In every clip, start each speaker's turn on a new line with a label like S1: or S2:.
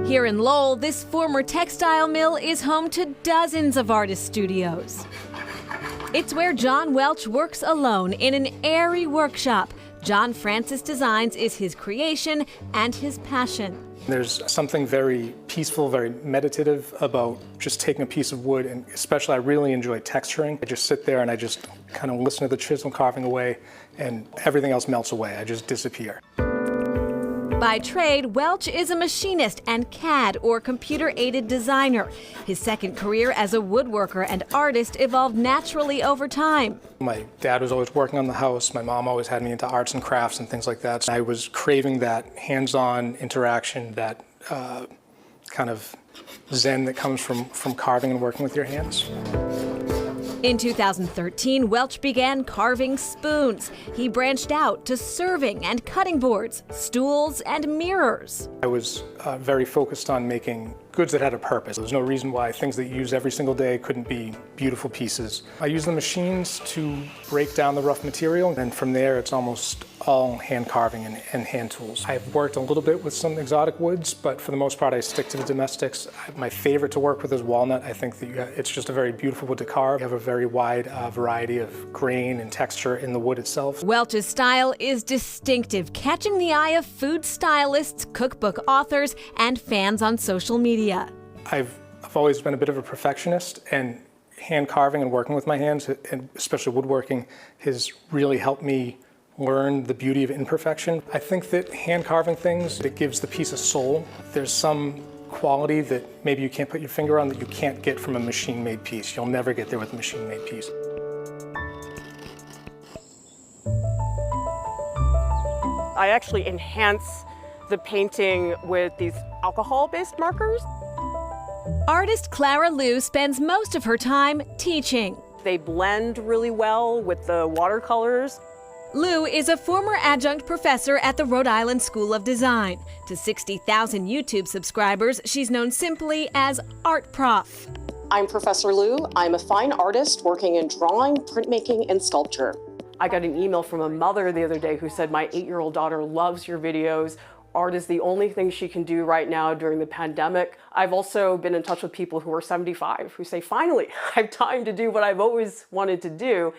S1: Here in Lowell, this former textile mill is home to dozens of artist studios. It's where John Welch works alone in an airy workshop. John Francis Designs is his creation and his passion.
S2: There's something very peaceful, very meditative about just taking a piece of wood, and especially I really enjoy texturing. I just sit there and I just kind of listen to the chisel carving away, and everything else melts away. I just disappear.
S1: By trade, Welch is a machinist and CAD, or computer-aided designer. His second career as a woodworker and artist evolved naturally over time.
S2: My dad was always working on the house. My mom always had me into arts and crafts and things like that. I was craving that hands-on interaction, that kind of zen that comes from carving and working with your hands.
S1: In 2013, Welch began carving spoons. He branched out to serving and cutting boards, stools, and mirrors.
S2: I was very focused on making goods that had a purpose. There was no reason why things that you use every single day couldn't be beautiful pieces. I use the machines to break down the rough material, and from there it's almost all hand carving and hand tools. I've worked a little bit with some exotic woods, but for the most part I stick to the domestics. My favorite to work with is walnut. I think that it's just a very beautiful wood to carve. You have a very wide variety of grain and texture in the wood itself.
S1: Welch's style is distinctive, catching the eye of food stylists, cookbook authors, and fans on social media.
S2: I've always been a bit of a perfectionist, and hand carving and working with my hands, and especially woodworking, has really helped me learn the beauty of imperfection. I think that hand carving things, it gives the piece a soul. There's some quality that maybe you can't put your finger on that you can't get from a machine-made piece. You'll never get there with a machine-made piece.
S3: I actually enhance the painting with these alcohol-based markers.
S1: Artist Clara Liu spends most of her time teaching.
S3: They blend really well with the watercolors.
S1: Liu is a former adjunct professor at the Rhode Island School of Design. To 60,000 YouTube subscribers, she's known simply as Art Prof.
S4: I'm Professor Liu. I'm a fine artist working in drawing, printmaking, and sculpture.
S3: I got an email from a mother the other day who said, my 8-year-old daughter loves your videos. Art is the only thing she can do right now during the pandemic. I've also been in touch with people who are 75 who say, finally, I have time to do what I've always wanted to do.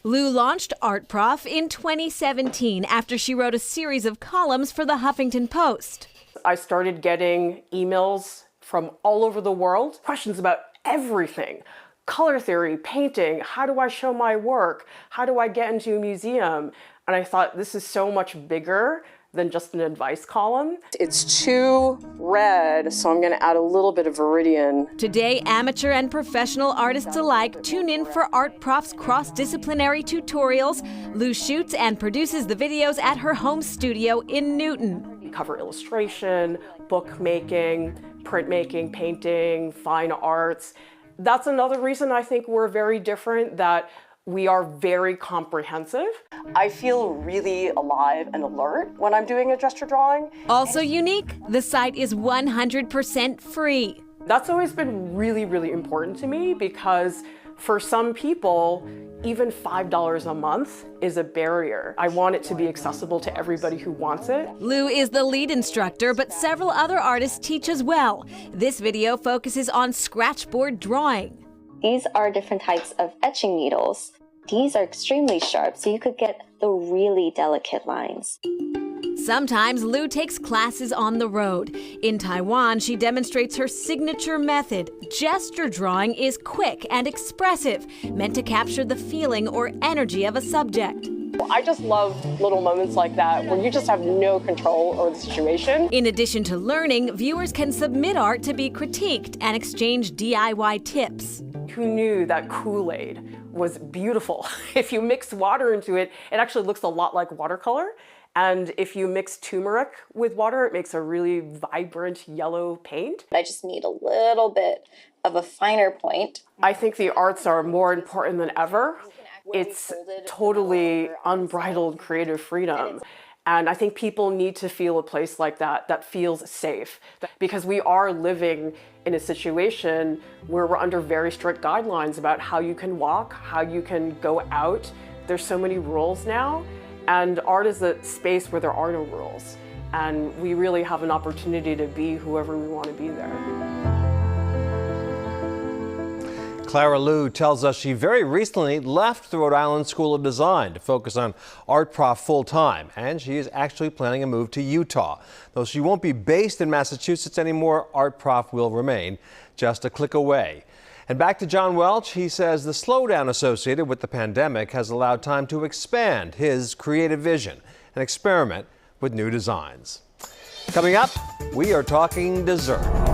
S1: Liu launched Art Prof in 2017 after she wrote a series of columns for the Huffington Post.
S3: I started getting emails from all over the world, questions about everything. Color theory, painting, how do I show my work? How do I get into a museum? And I thought, this is so much bigger than just an advice column.
S4: It's too red, so I'm gonna add a little bit of Viridian.
S1: Today, amateur and professional artists alike tune in for Art Prof's cross-disciplinary tutorials. Liu shoots and produces the videos at her home studio in Newton.
S3: Cover illustration, bookmaking, printmaking, painting, fine arts. That's another reason I think we're very different, that we are very comprehensive.
S4: I feel really alive and alert when I'm doing a gesture drawing.
S1: Also unique, the site is 100% free.
S3: That's always been really, really important to me, because for some people, even $5 a month is a barrier. I want it to be accessible to everybody who wants it.
S1: Liu is the lead instructor, but several other artists teach as well. This video focuses on scratchboard drawing.
S5: These are different types of etching needles. These are extremely sharp, so you could get the really delicate lines.
S1: Sometimes Liu takes classes on the road. In Taiwan, she demonstrates her signature method. Gesture drawing is quick and expressive, meant to capture the feeling or energy of a subject.
S4: I just love little moments like that where you just have no control over the situation.
S1: In addition to learning, viewers can submit art to be critiqued and exchange DIY tips.
S3: Who knew that Kool-Aid was beautiful? If you mix water into it, it actually looks a lot like watercolor. And if you mix turmeric with water, it makes a really vibrant yellow paint.
S5: I just need a little bit of a finer point.
S3: I think the arts are more important than ever. It's totally unbridled creative freedom. And I think people need to feel a place like that, that feels safe. Because we are living in a situation where we're under very strict guidelines about how you can walk, how you can go out. There's so many rules now. And art is a space where there are no rules. and we really have an opportunity to be whoever we want to be there.
S6: Clara Liu tells us she very recently left the Rhode Island School of Design to focus on art prof full-time, and she is actually planning a move to Utah. Though she won't be based in Massachusetts anymore, art prof will remain just a click away. And back to John Welch, he says the slowdown associated with the pandemic has allowed time to expand his creative vision and experiment with new designs. Coming up, we are talking dessert.